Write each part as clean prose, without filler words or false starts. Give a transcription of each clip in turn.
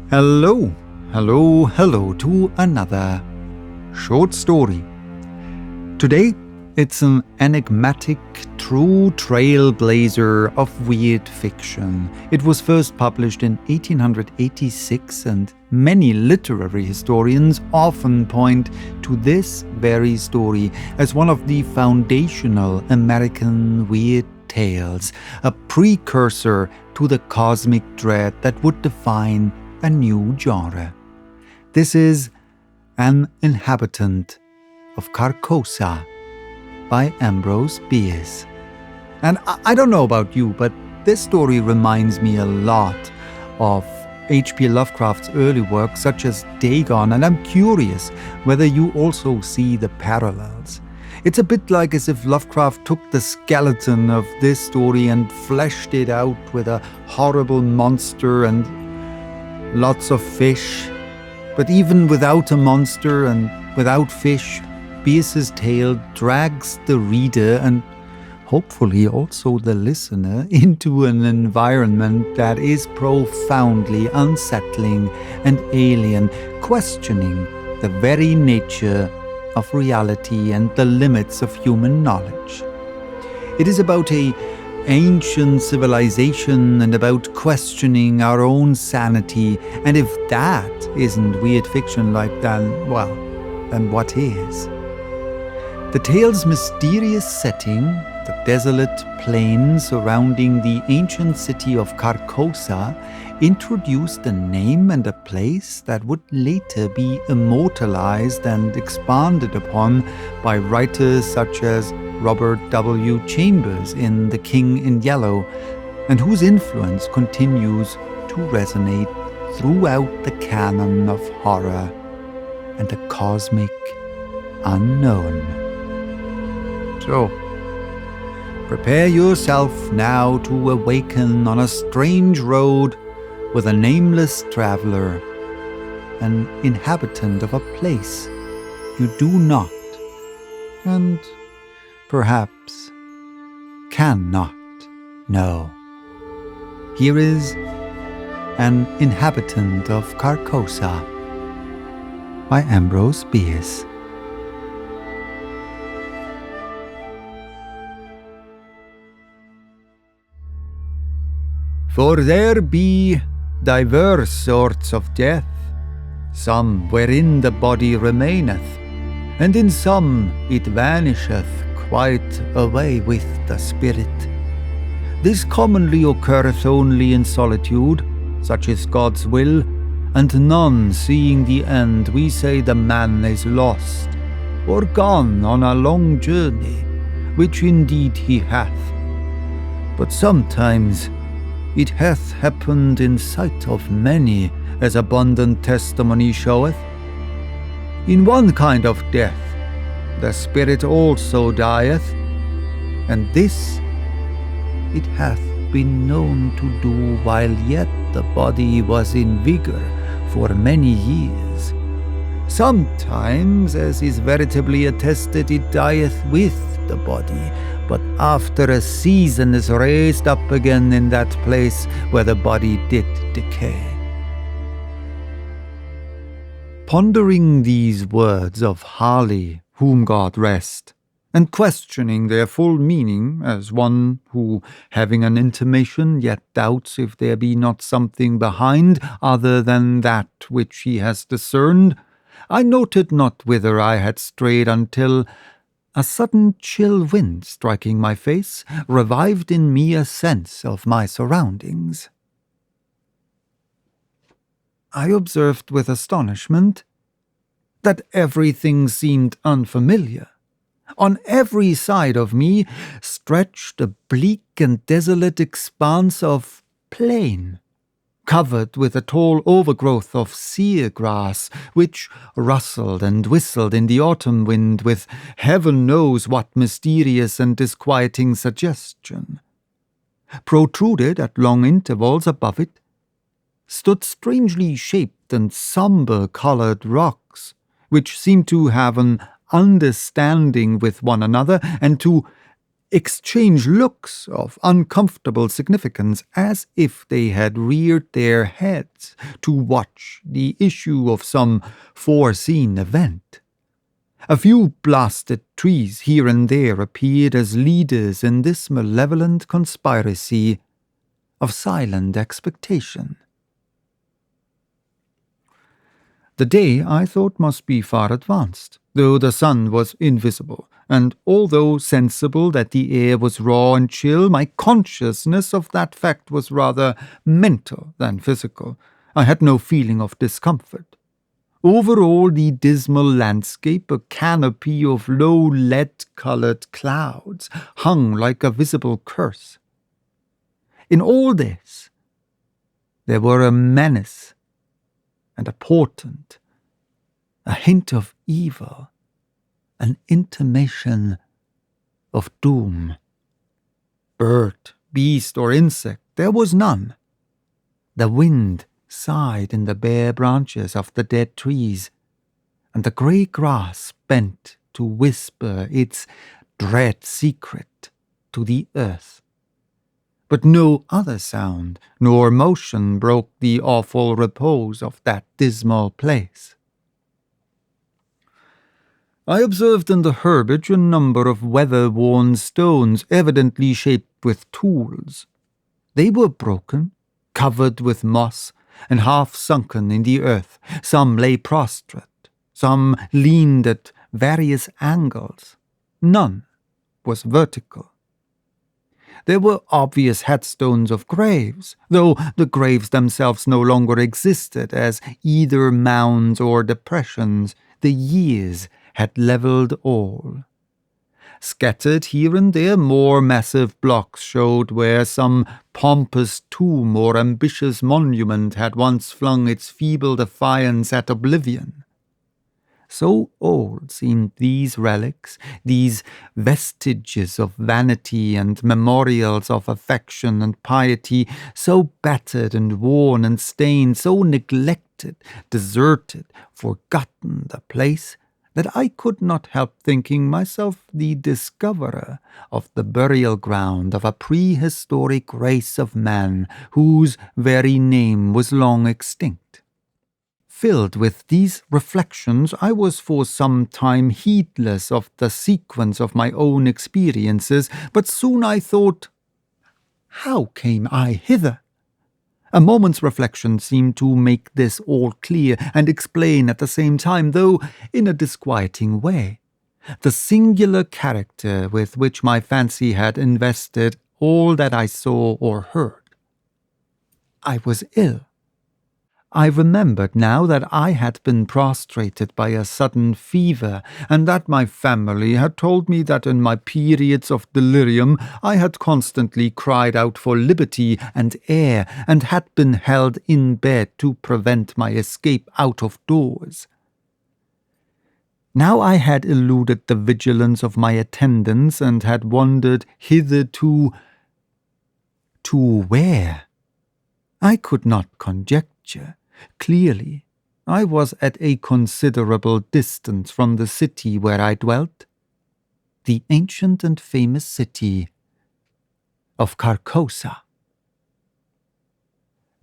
Hello to another short story. Today, it's an enigmatic, true trailblazer of weird fiction. It was first published in 1886, and many literary historians often point to this very story as one of the foundational American weird tales, a precursor to the cosmic dread that would define a new genre. This is An Inhabitant of Carcosa by Ambrose Bierce. And I don't know about you, but this story reminds me a lot of H.P. Lovecraft's early work, such as Dagon, and I'm curious whether you also see the parallels. It's a bit like as if Lovecraft took the skeleton of this story and fleshed it out with a horrible monster and lots of fish. But even without a monster and without fish, Bierce's tale drags the reader and hopefully also the listener into an environment that is profoundly unsettling and alien, questioning the very nature of reality and the limits of human knowledge. It is about an ancient civilization and about questioning our own sanity, and if that isn't weird fiction like that, well, then what is? The tale's mysterious setting, the desolate plain surrounding the ancient city of Carcosa, introduced a name and a place that would later be immortalized and expanded upon by writers such as Robert W. Chambers in The King in Yellow, and whose influence continues to resonate throughout the canon of horror and the cosmic unknown. So, prepare yourself now to awaken on a strange road with a nameless traveler, an inhabitant of a place you do not, and perhaps cannot know. Here is An Inhabitant of Carcosa by Ambrose Bierce. For there be diverse sorts of death, some wherein the body remaineth, and in some it vanisheth quite away with the spirit. This commonly occurreth only in solitude, such is God's will, and none seeing the end, we say the man is lost, or gone on a long journey, which indeed he hath. But sometimes it hath happened in sight of many, as abundant testimony showeth. In one kind of death, the spirit also dieth, and this it hath been known to do while yet the body was in vigor for many years. Sometimes, as is veritably attested, it dieth with the body, but after a season is raised up again in that place where the body did decay. Pondering these words of Harley, whom God rest, and questioning their full meaning as one who, having an intimation, yet doubts if there be not something behind other than that which he has discerned, I noted not whither I had strayed until a sudden chill wind striking my face revived in me a sense of my surroundings. I observed with astonishment that everything seemed unfamiliar. On every side of me stretched a bleak and desolate expanse of plain, covered with a tall overgrowth of sere grass, which rustled and whistled in the autumn wind with heaven knows what mysterious and disquieting suggestion. Protruded at long intervals above it stood strangely shaped and sombre-coloured rocks, which seemed to have an understanding with one another and to exchange looks of uncomfortable significance as if they had reared their heads to watch the issue of some foreseen event. A few blasted trees here and there appeared as leaders in this malevolent conspiracy of silent expectation. The day, I thought, must be far advanced, though the sun was invisible, and although sensible that the air was raw and chill, my consciousness of that fact was rather mental than physical. I had no feeling of discomfort. Over all the dismal landscape, a canopy of low lead-coloured clouds hung like a visible curse. In all this, there were a menace and a portent, a hint of evil, an intimation of doom. Bird, beast, or insect, there was none. The wind sighed in the bare branches of the dead trees, and the grey grass bent to whisper its dread secret to the earth. But no other sound nor motion broke the awful repose of that dismal place. I observed in the herbage a number of weather-worn stones, evidently shaped with tools. They were broken, covered with moss, and half sunken in the earth. Some lay prostrate, some leaned at various angles. None was vertical. There were obvious headstones of graves, though the graves themselves no longer existed as either mounds or depressions. The years had levelled all. Scattered here and there, more massive blocks showed where some pompous tomb or ambitious monument had once flung its feeble defiance at oblivion. So old seemed these relics, these vestiges of vanity and memorials of affection and piety, so battered and worn and stained, so neglected, deserted, forgotten the place, that I could not help thinking myself the discoverer of the burial ground of a prehistoric race of man whose very name was long extinct. Filled with these reflections, I was for some time heedless of the sequence of my own experiences, but soon I thought, how came I hither? A moment's reflection seemed to make this all clear and explain at the same time, though in a disquieting way, the singular character with which my fancy had invested all that I saw or heard. I was ill. I remembered now that I had been prostrated by a sudden fever, and that my family had told me that in my periods of delirium I had constantly cried out for liberty and air, and had been held in bed to prevent my escape out of doors. Now I had eluded the vigilance of my attendants, and had wandered hither to where? I could not conjecture. Clearly, I was at a considerable distance from the city where I dwelt, the ancient and famous city of Carcosa.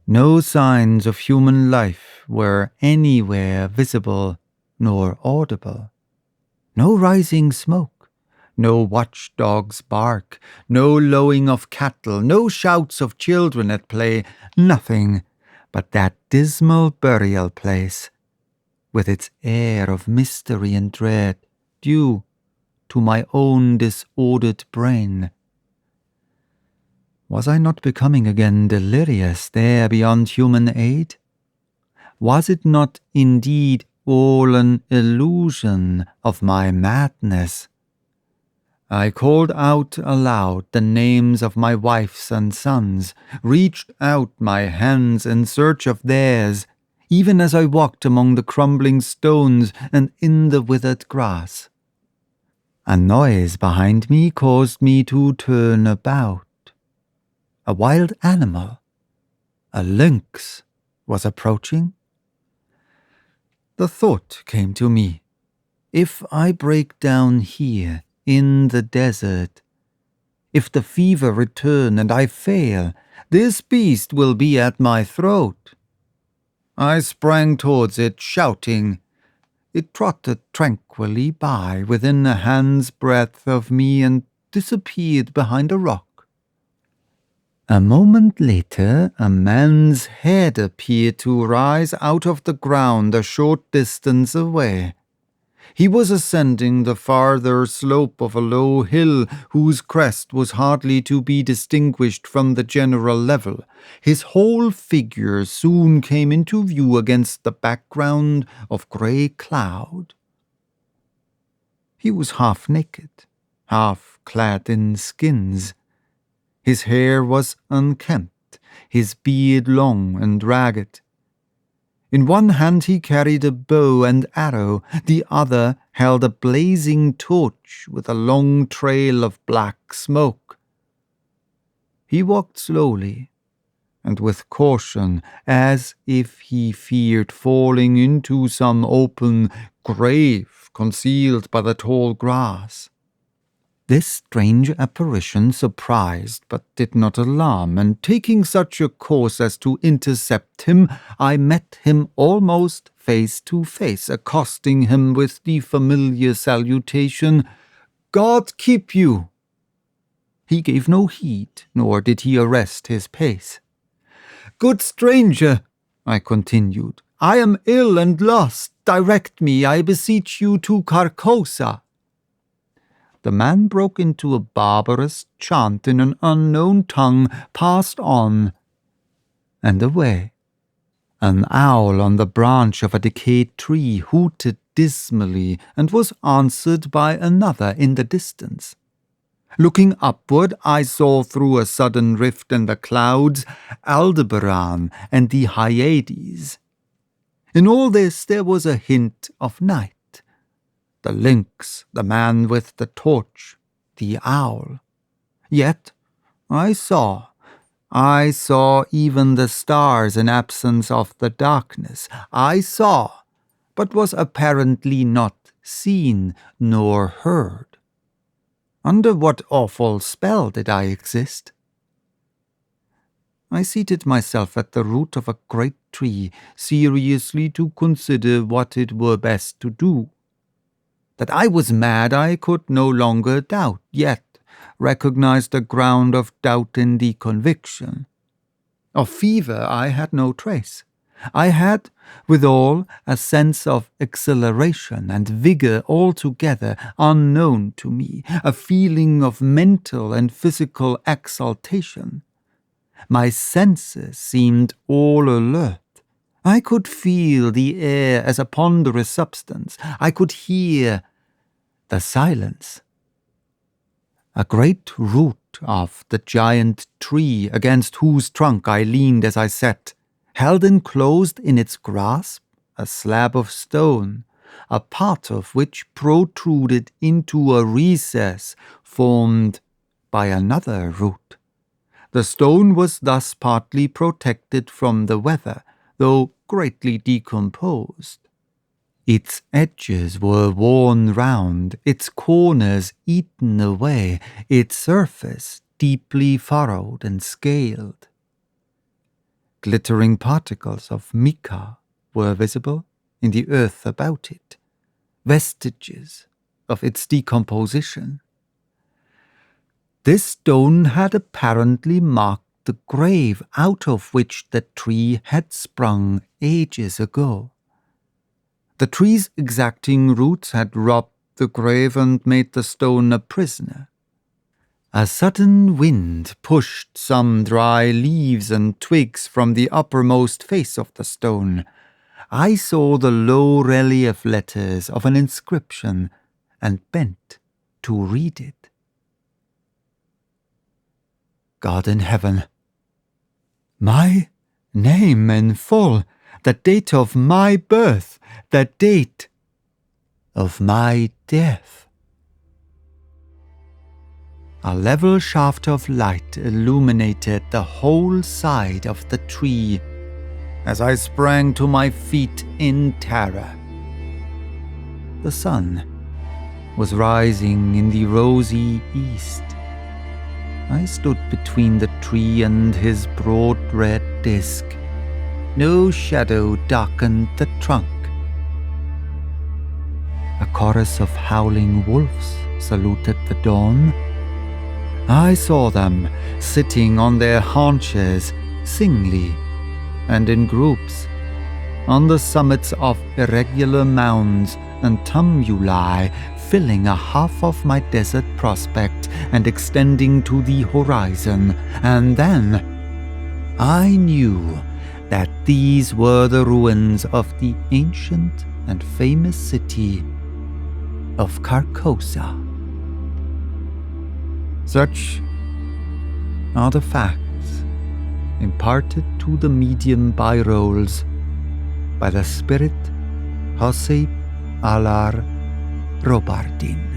No signs of human life were anywhere visible nor audible. No rising smoke, no watchdog's bark, no lowing of cattle, no shouts of children at play, nothing but that dismal burial place, with its air of mystery and dread, due to my own disordered brain. Was I not becoming again delirious there beyond human aid? Was it not indeed all an illusion of my madness? I called out aloud the names of my wives and sons, reached out my hands in search of theirs, even as I walked among the crumbling stones and in the withered grass. A noise behind me caused me to turn about. A wild animal, a lynx, was approaching. The thought came to me, if I break down here, in the desert, If the fever return and I fail, this beast will be at my throat. I sprang towards it, shouting. It trotted tranquilly by within a hand's breadth of me and disappeared behind a rock. A moment later, a man's head appeared to rise out of the ground a short distance away. He was ascending the farther slope of a low hill whose crest was hardly to be distinguished from the general level. His whole figure soon came into view against the background of grey cloud. He was half naked, half clad in skins. His hair was unkempt, his beard long and ragged. In one hand he carried a bow and arrow, the other held a blazing torch with a long trail of black smoke. He walked slowly and with caution, as if he feared falling into some open grave concealed by the tall grass. This strange apparition surprised but did not alarm, and taking such a course as to intercept him, I met him almost face to face, accosting him with the familiar salutation, "God keep you!" He gave no heed, nor did he arrest his pace. "Good stranger," I continued, "I am ill and lost. Direct me, I beseech you, to Carcosa." The man broke into a barbarous chant in an unknown tongue, passed on, and away. An owl on the branch of a decayed tree hooted dismally and was answered by another in the distance. Looking upward, I saw through a sudden rift in the clouds Aldebaran and the Hyades. In all this there was a hint of night. The lynx, the man with the torch, the owl. Yet I saw even the stars in absence of the darkness. I saw, but was apparently not seen nor heard. Under what awful spell did I exist? I seated myself at the root of a great tree, seriously to consider what it were best to do. That I was mad I could no longer doubt, yet recognized a ground of doubt in the conviction. Of fever I had no trace. I had, withal, a sense of exhilaration and vigor altogether unknown to me, a feeling of mental and physical exaltation. My senses seemed all alert. I could feel the air as a ponderous substance. I could hear the silence. A great root of the giant tree against whose trunk I leaned as I sat, held enclosed in its grasp a slab of stone, a part of which protruded into a recess formed by another root. The stone was thus partly protected from the weather, though greatly decomposed. Its edges were worn round, its corners eaten away, its surface deeply furrowed and scaled. Glittering particles of mica were visible in the earth about it, vestiges of its decomposition. This stone had apparently marked the grave out of which the tree had sprung ages ago. The tree's exacting roots had robbed the grave and made the stone a prisoner. A sudden wind pushed some dry leaves and twigs from the uppermost face of the stone. I saw the low relief letters of an inscription and bent to read it. God in heaven, my name in full, the date of my birth, the date of my death. A level shaft of light illuminated the whole side of the tree as I sprang to my feet in terror. The sun was rising in the rosy east. I stood between the tree and his broad red disk. No shadow darkened the trunk. A chorus of howling wolves saluted the dawn. I saw them sitting on their haunches, singly and in groups, on the summits of irregular mounds and tumuli, filling a half of my desert prospect and extending to the horizon. And then I knew that these were the ruins of the ancient and famous city of Carcosa. Such are the facts imparted to the medium by rolls by the spirit Jose Alar Robardin.